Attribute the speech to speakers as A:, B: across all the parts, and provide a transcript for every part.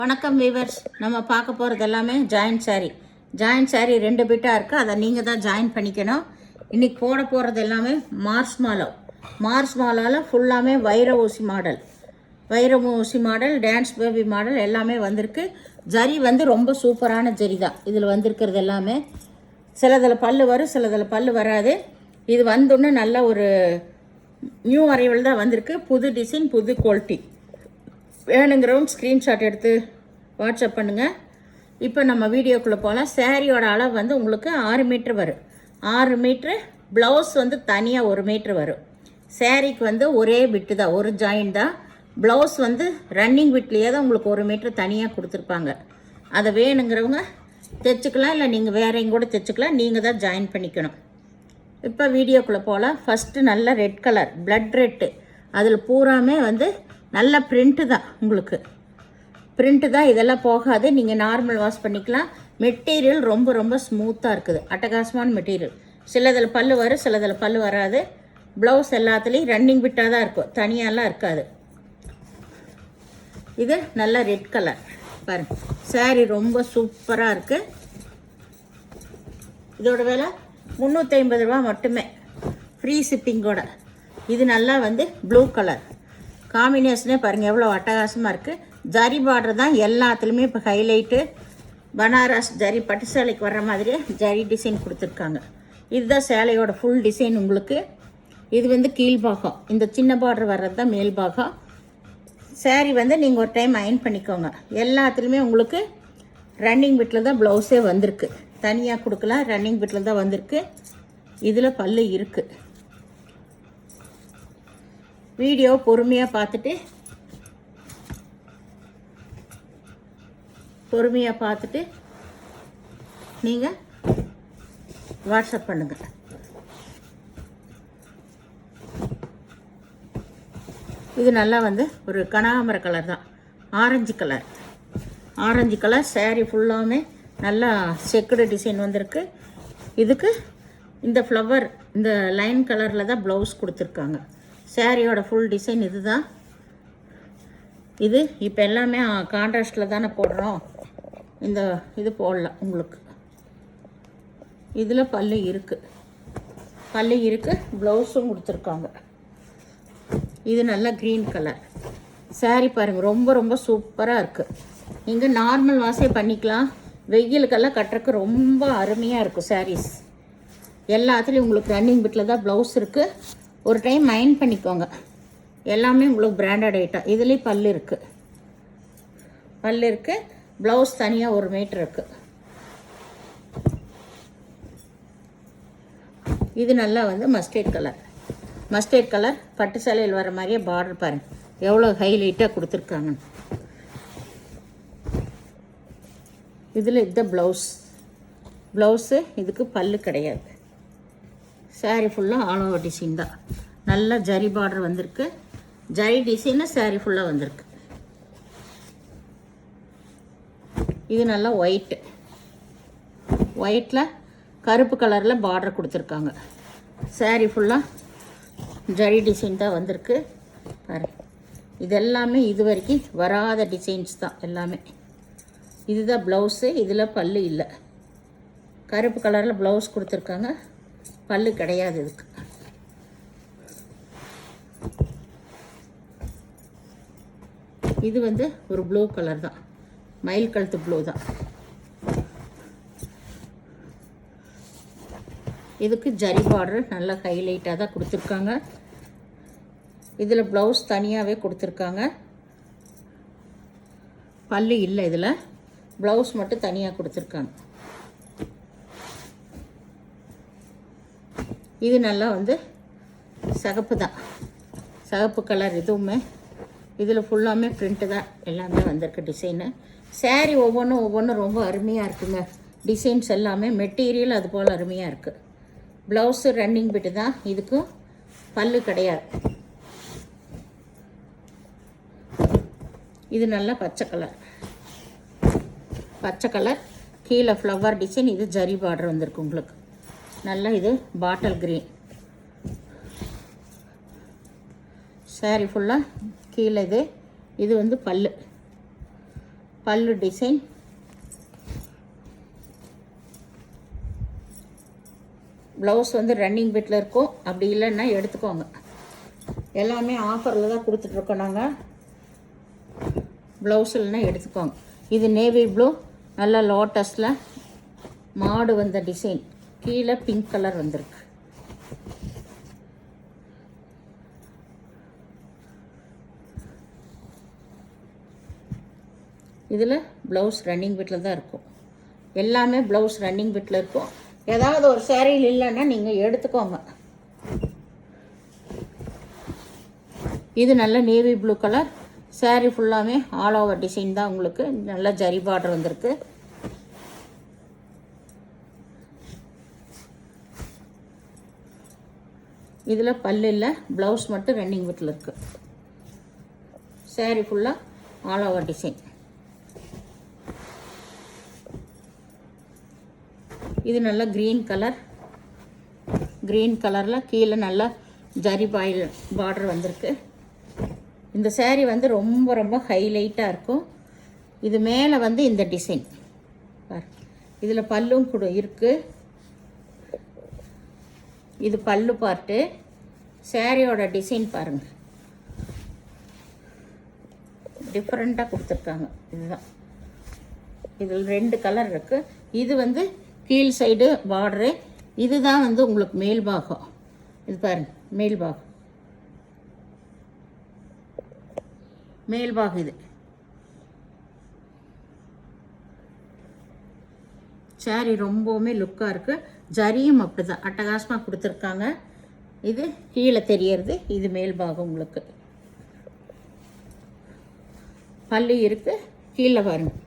A: வணக்கம் வீவர்ஸ். நம்ம பார்க்க போகிறது எல்லாமே ஜாயின்ட் சாரீ 2 பிட்டாக இருக்குது. அதை நீங்கள் தான் ஜாயின் பண்ணிக்கணும். இன்றைக்கி போட போகிறது எல்லாமே மார்ஸ் மாலாவில் ஃபுல்லாமே வைர ஊசி மாடல் டான்ஸ் பேபி மாடல் எல்லாமே வந்திருக்கு. ஜரி வந்து ரொம்ப சூப்பரான ஜரி தான் இதில் வந்திருக்கிறது எல்லாமே. சிலதில் பல்லு வரும், சிலதில் பல்லு வராது. இது வந்தோடனே நல்ல ஒரு நியூ அரைவல் தான் வந்திருக்கு. புது டிசைன், புது குவாலிட்டி. வேணுங்கிறவங்க ஸ்க்ரீன்ஷாட் எடுத்து வாட்ஸ்அப் பண்ணுங்கள். இப்போ நம்ம வீடியோக்குள்ளே போகலாம். சேரீயோட அளவு வந்து உங்களுக்கு 6 மீட்ரு வரும். 6 மீட்ரு. ப்ளவுஸ் வந்து தனியாக 1 மீட்ரு வரும். சேரீக்கு வந்து ஒரே பிட்டு தான், ஒரு ஜாயின் தான். ப்ளவுஸ் வந்து ரன்னிங் பிட்லேயே தான் உங்களுக்கு 1 மீட்ரு தனியாக கொடுத்துருப்பாங்க. அதை வேணுங்கிறவங்க தைச்சிக்கலாம், இல்லை நீங்கள் வேறையும் கூட தைச்சிக்கலாம். நீங்கள் தான் ஜாயின் பண்ணிக்கணும். இப்போ வீடியோக்குள்ளே போகலாம். ஃபஸ்ட்டு நல்ல ரெட் கலர், பிளட் ரெட்டு. அதில் பூராமே வந்து நல்ல பிரிண்ட்டு தான். உங்களுக்கு பிரிண்ட்டு தான், இதெல்லாம் போகாது. நீங்கள் நார்மல் வாஷ் பண்ணிக்கலாம். மெட்டீரியல் ரொம்ப ரொம்ப ஸ்மூத்தாக இருக்குது. அட்டகாசமான மெட்டீரியல். சிலதில் பல்லு வரும், சிலதில் பல்லு வராது. ப்ளவுஸ் எல்லாத்துலேயும் ரன்னிங் பிட்டாக தான் இருக்கும், தனியாலாம் இருக்காது. இது நல்ல ரெட் கலர் பாருங்கள். சாரீ ரொம்ப சூப்பராக இருக்குது. இதோட விலை 350 ரூபா மட்டுமே, ஃப்ரீ ஷிப்பிங்கோட. இது நல்லா வந்து ப்ளூ கலர் காம்பினேஷனே பாருங்கள் எவ்வளோ அட்டகாசமாக இருக்குது. ஜரி பார்டர் தான் எல்லாத்துலேயுமே இப்போ ஹைலைட்டு. பனாரஸ் ஜரி பட்டு சேலைக்கு வர்ற மாதிரியே ஜரி டிசைன் கொடுத்துருக்காங்க. இதுதான் சேலையோட ஃபுல் டிசைன் உங்களுக்கு. இது வந்து கீழ்பாகம், இந்த சின்ன பார்டர் வர்றது தான் மேல் பாகம். சேரீ வந்து நீங்கள் ஒரு டைம் அயன் பண்ணிக்கோங்க. எல்லாத்துலேயுமே உங்களுக்கு ரன்னிங் பிட்டில் தான் ப்ளவுஸே வந்திருக்கு. தனியாக கொடுக்கலாம், ரன்னிங் பிட்டில் தான் வந்திருக்கு. இதில் பல்லு இருக்குது. வீடியோ பொறுமையாக பார்த்துட்டு நீங்கள் வாட்ஸ்அப் பண்ணுங்கள். இது நல்லா வந்து ஒரு கனகாம்பர கலர் தான், ஆரஞ்சு கலர் சாரீ ஃபுல்லாமே நல்லா செக்குடு டிசைன் வந்திருக்கு. இதுக்கு இந்த ஃப்ளவர், இந்த லைன் கலரில் தான் ப்ளவுஸ் கொடுத்துருக்காங்க. சாரியோட ஃபுல் டிசைன் இது தான். இது இப்போ எல்லாமே கான்ட்ராஸ்டில் தானே போடுறோம். இந்த இது போடலாம் உங்களுக்கு. இதில் பல்லு இருக்குது, ப்ளவுஸும் கொடுத்துருக்காங்க. இது நல்லா க்ரீன் கலர் சாரீ பாருங்கள், ரொம்ப ரொம்ப சூப்பராக இருக்குது. நீங்கள் நார்மல் வாஷே பண்ணிக்கலாம். வெயிலுக்கெல்லாம் கட்டுறக்கு ரொம்ப அருமையாக இருக்கும் சாரீஸ். எல்லாத்துலேயும் உங்களுக்கு ரன்னிங் பிட்டில் தான் ப்ளவுஸ் இருக்குது. ஒரு டைம் அயன் பண்ணிக்கோங்க. எல்லாமே உங்களுக்கு பிராண்டட் ஐட்டம். இதுலேயும் பல்லு இருக்குது, ப்ளவுஸ் தனியாக 1 மீட்டர் இருக்குது. இது நல்லா வந்து மஸ்டர்ட் கலர் பட்டு சேலையில் வர மாதிரியே பார்டர் பாருங்கள் எவ்வளோ ஹைலைட்டாக கொடுத்துருக்காங்க. இதில் இதுதான் ப்ளவுஸு. இதுக்கு பல்லு கிடையாது. சாரீ ஃபுல்லாக ஆல் ஓவர் டிசைன் தான். நல்லா ஜரி பார்டர் வந்திருக்கு. ஜரி டிசைனு சாரீ ஃபுல்லாக வந்திருக்கு. இது நல்லா ஒயிட்டில் கருப்பு கலரில் பார்டர் கொடுத்துருக்காங்க. சாரீ ஃபுல்லாக ஜரி டிசைன் தான் வந்திருக்கு பாருங்கள். இது எல்லாமே இது வரைக்கும் வராத டிசைன்ஸ் தான் எல்லாமே. இதுதான் ப்ளவுஸு. இதில் பல்லு இல்லை. கருப்பு கலரில் ப்ளவுஸ் கொடுத்துருக்காங்க, பல்லு கிடையாது இதுக்கு. இது வந்து ஒரு ப்ளூ கலர் தான், மயில் கழுத்து ப்ளூ தான். இதுக்கு ஜரி பார்டர் நல்லா ஹைலைட்டாக தான் கொடுத்துருக்காங்க. இதில் ப்ளவுஸ் தனியாகவே கொடுத்துருக்காங்க. பல்லு இல்லை, இதில் ப்ளவுஸ் மட்டும் தனியாக கொடுத்துருக்காங்க. இது நல்லா வந்து சகப்பு கலர். இதுவுமே இதில் ஃபுல்லாமே பிரிண்ட்டு தான் எல்லாமே வந்திருக்கு டிசைனு. சாரீ ஒவ்வொன்றும் ரொம்ப அருமையாக இருக்குங்க. டிசைன்ஸ் எல்லாமே மெட்டீரியல் அது போல் அருமையாக இருக்குது. ப்ளவுஸு ரன்னிங் பிட்டு தான். இதுக்கும் பல்லு கிடையாது. இது நல்லா பச்சை கலர் கீழே ஃப்ளவர் டிசைன். இது ஜரி பார்டர் வந்திருக்கு உங்களுக்கு. நல்லா இது பாட்டில் க்ரீன் சாரீ ஃபுல்லாக கீழே. இது வந்து பல்லு. பல்லு டிசைன். ப்ளவுஸ் வந்து ரன்னிங் பிட்டில் இருக்கும். அப்படி இல்லைன்னா எடுத்துக்கோங்க. எல்லாமே ஆஃபரில் தான் கொடுத்துட்ருக்கோம் நாங்கள். ப்ளவுஸ் இல்லைன்னா எடுத்துக்கோங்க. இது நேவி ப்ளூ, நல்லா லோட்டஸில் மாடு வந்த டிசைன். கீழே பிங்க் கலர் வந்திருக்கு. இதில் ப்ளவுஸ் ரன்னிங் பிட்டில் தான் இருக்கும். எல்லாமே ப்ளவுஸ் ரன்னிங் பிட்டில் இருக்கும். ஏதாவது ஒரு சேரீயில் இல்லைன்னா நீங்கள் எடுத்துக்கோங்க. இது நல்ல நேவி ப்ளூ கலர். சேரீ ஃபுல்லாமே ஆல் ஓவர் டிசைன் தான். உங்களுக்கு நல்ல ஜரி பார்டர் வந்திருக்கு. இதில் பல்லு இல்லை, ப்ளவுஸ் மட்டும் ரன்னிங் பிட்டில் இருக்குது. சேரீ ஃபுல்லாக ஆல் ஓவர் டிசைன். இது நல்ல க்ரீன் கலர். க்ரீன் கலரில் கீழே நல்லா ஜரி பார்டர் வந்திருக்கு. இந்த சேரீ வந்து ரொம்ப ரொம்ப ஹைலைட்டாக இருக்கும். இது மேலே வந்து இந்த டிசைன் இதில் பல்லும் கூட இருக்குது. இது பல்லு பார்ட்டு. சேரீயோட டிசைன் பாருங்கள், டிஃப்ரெண்ட்டாக கொடுத்துருக்காங்க. இதுதான். இதில் 2 கலர் இருக்குது. இது வந்து கீழ் சைடு பார்டரு. இதுதான் வந்து உங்களுக்கு மேல் பாகம். இது பாருங்கள், மேல் பாகம். மேல் பாகம் இது. சாரி ரொம்பவுமே லுக்காக இருக்குது. ஜரியும் அப்படி தான் அட்டகாசமாக கொடுத்துருக்காங்க. இது கீழே தெரியறது. இது மேல் பாகம். உங்களுக்கு பல்லு இருக்குது. கீழே பாருங்கள்,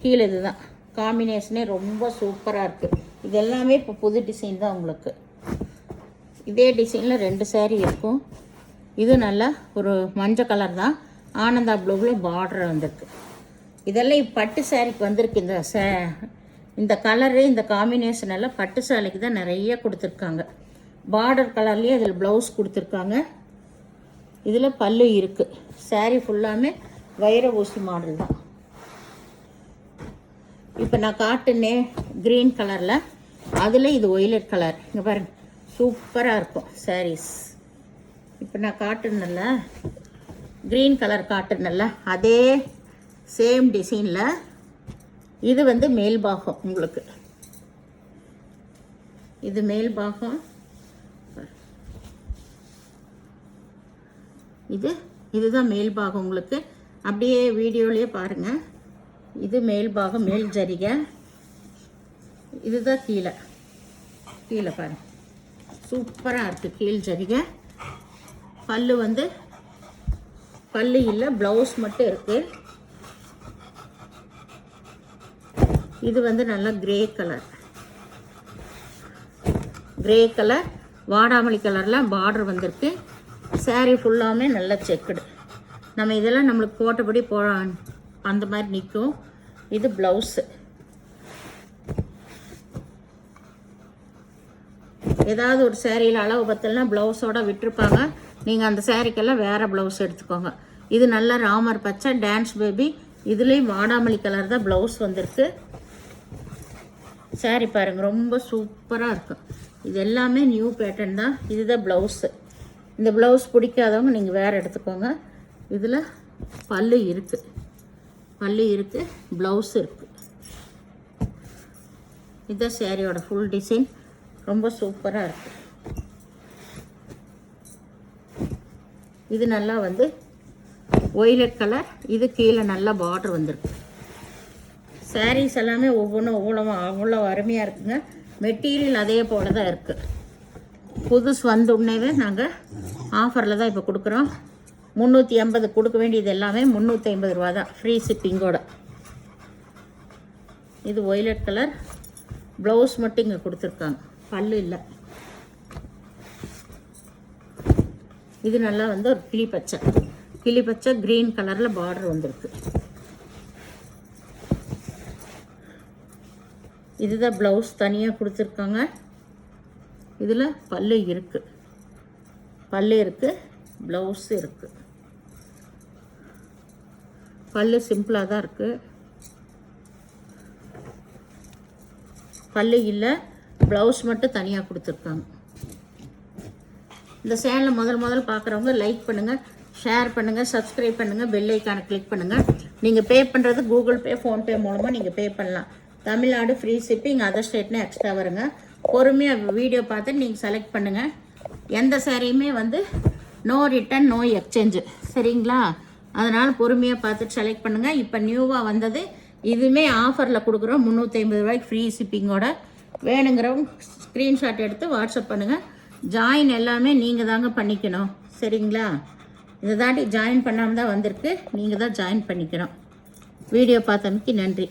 A: கீழே இதுதான் காம்பினேஷனே ரொம்ப சூப்பராக இருக்குது. இது எல்லாமே இப்போ புது டிசைன் தான். உங்களுக்கு இதே டிசைனில் 2 சேரீ இருக்கும். இது நல்லா ஒரு மஞ்சள் கலர் தான். ஆனந்தா ப்ளூவில் பார்டர் வந்திருக்கு. இதெல்லாம் பட்டு சேரீக்கு வந்திருக்கு. இந்த கலரு, இந்த காம்பினேஷன் எல்லாம் பட்டு சேலைக்கு தான் நிறைய கொடுத்துருக்காங்க. பார்டர் கலர்லேயே அதில் ப்ளவுஸ் கொடுத்துருக்காங்க. இதில் பல்லு இருக்குது. சேரீ ஃபுல்லாமே வைர ஊசி மாடல் தான். இப்போ நான் காட்டுனே க்ரீன் கலரில், அதில் இது ஒய்லட் கலர். இங்கே பாருங்கள், சூப்பராக இருக்கும் சாரீஸ். இப்போ நான் காட்டுனல க்ரீன் கலர் காட்டுனல, அதே சேம் டிசைனில் இது வந்து மேல் பாகம். உங்களுக்கு இது மேல் பாகம். இதுதான் மேல் பாகம். உங்களுக்கு அப்படியே வீடியோலேயே பாருங்கள். இது மேல் பாகம், மேல் ஜரிகை. இதுதான் கீழே. கீழே பாருங்கள், சூப்பராக இருக்குது கீழ் ஜரிகை. பல்லு வந்து பல்லு இல்லை, ப்ளவுஸ் மட்டும் இருக்குது. இது வந்து நல்லா கிரே கலர். கிரே கலர் வாடாமல்லி கலரில் பார்டர் வந்திருக்கு. சாரீ ஃபுல்லாமே நல்லா செக்குடு. நம்ம இதெல்லாம் நம்மளுக்கு போட்டபடி அந்த மாதிரி நிற்கும். இது ப்ளவுஸு. ஏதாவது ஒரு சேரீயில் அளவு பத்தலைன்னா ப்ளவுஸோடு விட்டுருப்பாங்க. நீங்கள் அந்த சேரீக்கெல்லாம் வேறு ப்ளவுஸ் எடுத்துக்கோங்க. இது நல்லா ராமர் பச்சை டான்ஸ் பேபி. இதுலேயும் வாடாமல்லி கலர் தான் ப்ளவுஸ் வந்திருக்கு. சாரீ பாருங்கள், ரொம்ப சூப்பராக இருக்கும். இது எல்லாமே நியூ பேட்டர்ன் தான். இதுதான் ப்ளவுஸு. இந்த ப்ளவுஸ் பிடிக்காதவங்க நீங்கள் வேறு எடுத்துக்கோங்க. இதில் பல்லு இருக்குது, பல்லு இருக்குது, ப்ளவுஸ் இருக்குது. இதுதான் சாரியோட ஃபுல் டிசைன். ரொம்ப சூப்பராக இருக்குது. இது நல்லா வந்து ஒய்லட் கலர். இது கீழே நல்லா பார்டர் வந்திருக்கு. சாரீஸ் எல்லாமே ஒவ்வொன்றும் அவ்வளோ அருமையாக இருக்குங்க. மெட்டீரியல் அதே போல் தான் இருக்குது. புதுசு வந்த உடனேவே நாங்கள் ஆஃபரில் தான் இப்போ கொடுக்குறோம். 380 கொடுக்க வேண்டியது எல்லாமே 350 ரூபா தான், ஃப்ரீ ஷிப்பிங்கோட. இது ஒய்லட் கலர். ப்ளவுஸ் மட்டும் இங்கே கொடுத்துருக்காங்க, பல்லு இல்லை. இது நல்லா வந்து ஒரு கிளி பச்சை க்ரீன் கலரில் பார்டர் வந்திருக்கு. இதுதான் ப்ளவுஸ் தனியாக கொடுத்துருக்காங்க. இதில் பல்லு இருக்குது, ப்ளவுஸு இருக்குது. பல்லு சிம்பிளாக தான் இருக்குது. பல்லு இல்லை, ப்ளவுஸ் மட்டும் தனியாக கொடுத்துருக்காங்க. இந்த சேனலை முதல் பார்க்குறவங்க லைக் பண்ணுங்கள், ஷேர் பண்ணுங்கள், சப்ஸ்கிரைப் பண்ணுங்கள், பெல் ஐக்கானை கிளிக் பண்ணுங்கள். நீங்கள் பே பண்ணுறது கூகுள் பே, ஃபோன்பே மூலமாக நீங்கள் பே பண்ணலாம். தமிழ்நாடு ஃப்ரீ ஷிப்பிங், அதர் ஸ்டேட்னா எக்ஸ்ட்ரா வருங்க. பொறுமையாக வீடியோ பார்த்து நீங்கள் செலக்ட் பண்ணுங்கள். எந்த சாரியுமே வந்து நோ ரிட்டன், நோ எக்ஸ்சேஞ்சு, சரிங்களா? அதனால் பொறுமையாக பார்த்துட்டு செலக்ட் பண்ணுங்கள். இப்போ நியூவாக வந்தது, இதுவுமே ஆஃபரில் கொடுக்குறோம். 350 ரூபாய்க்கு ஃப்ரீ ஷிப்பிங்கோட. வேணுங்கிறவங்க ஸ்க்ரீன்ஷாட் எடுத்து வாட்ஸ்அப் பண்ணுங்கள். ஜாயின் எல்லாமே நீங்கள் தாங்க பண்ணிக்கணும், சரிங்களா? இதை தாண்டி ஜாயின் பண்ணாமல் தான் வந்திருக்கு, நீங்கள் தான் ஜாயின் பண்ணிக்கணும். வீடியோ பார்த்தமைக்கு நன்றி.